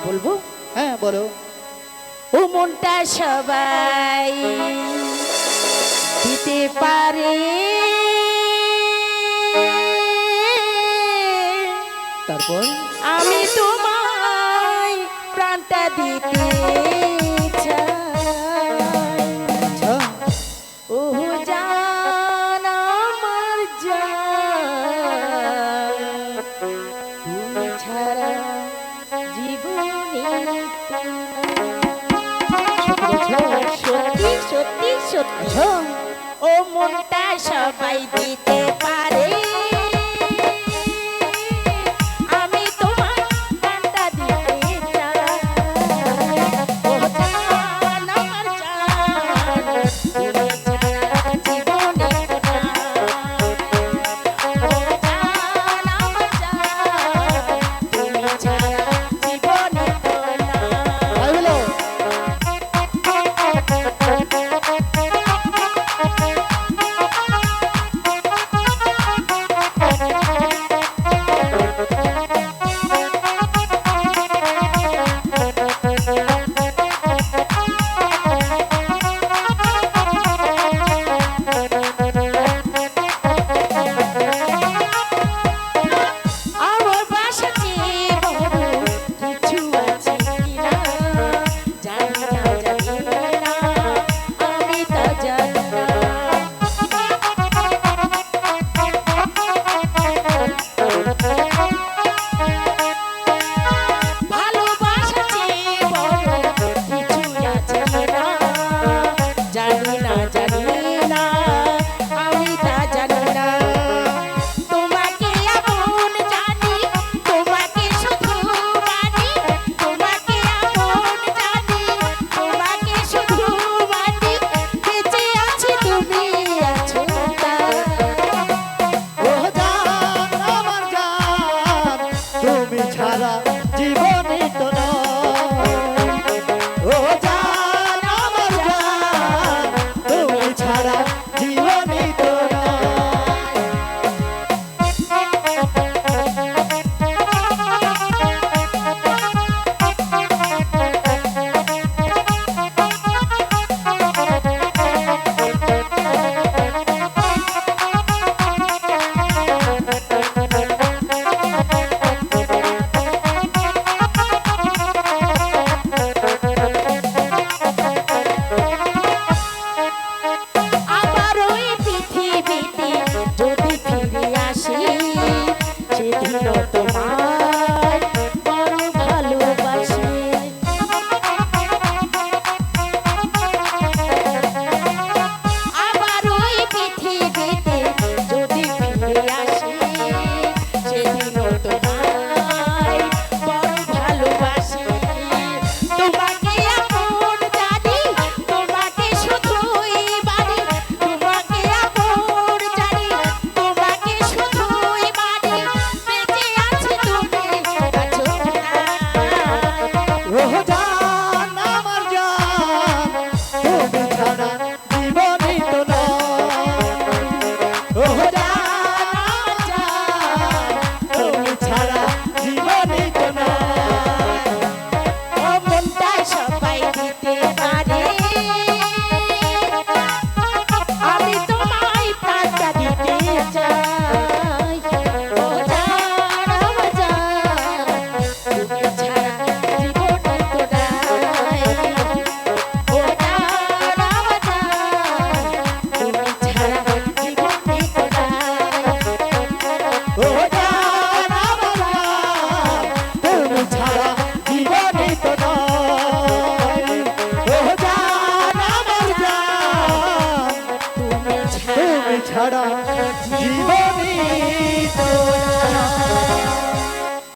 বলবো? হ্যাঁ বলো। ও মনটা সবাই দিতে পারে, তারপর আমি তোমায় প্রাণটা দিতে চাই। আচ্ছা ও জান আমার জান, তুমি ছাড়া জীবনে সত্যি সত্যি সত্যি আচ্ছা ও মনটা সবাই দিতে পারে, আমি তোমার প্রাণটা দিতে চাই। ও জান আমার জান, তুমি ছাড়া জীবনে ও জান আমার জান, তুমি ছাড়া জীবনে তাই বলো। আমার বাসাতে বড় কিছু আছে কিনা জানি না জানি না, আমি তা জানি না। ভালোবাসাতে বড় কিছু আছে কিনা জানি না জানি না, আমি তা জানি না। তোমাকে আপন জানি, তোমাকে শুধু মানি, তোমাকে আপন জানি, তোমাকে শুধু মানি, বেঁচে আছি তুমি আছো তাই। ও জান আমার জান, তুমি ছাড়া জীবনে তো নয়। ও জান আমার জান, তুমি ছাড়া জীবনে তো নয়। আবার ওই পৃথিবীতে যদি ফিরে আসি, সেদিনও তোমায় বড় ভালোবাসি। আবার ওই পৃথিবীতে যদি ফিরে আসি, সেদিনও তোমায় বড় ভালোবাসি। তোমাকে আপন জানি, তোমাকে শুধুই মানি, তোমাকে আপন জানি, তোমাকে শুধুই মানি, বেঁচে আছি তুমি আছো ও জান আমার জান, তুমি ছাড়া জীবনে তো নয়। ও জান আমার জান, তুমি ছাড়া জীবনে তো নয়। ও মনটা সবাই দিতে পারে, আমি তোমায় প্রাণটা দিতে চাই। ও জান আমার জান, তুমি ছাড়া জীবনে তো নাই। ও জান আমার জান, তুমি ছাড়া জীবনে তো নাই। ও জান আমার জান, তুমি ছাড়া জীবনে তো নয়। ও জান আমার জান, তুমি তুমি ছাড়া জীবনে তো নয়।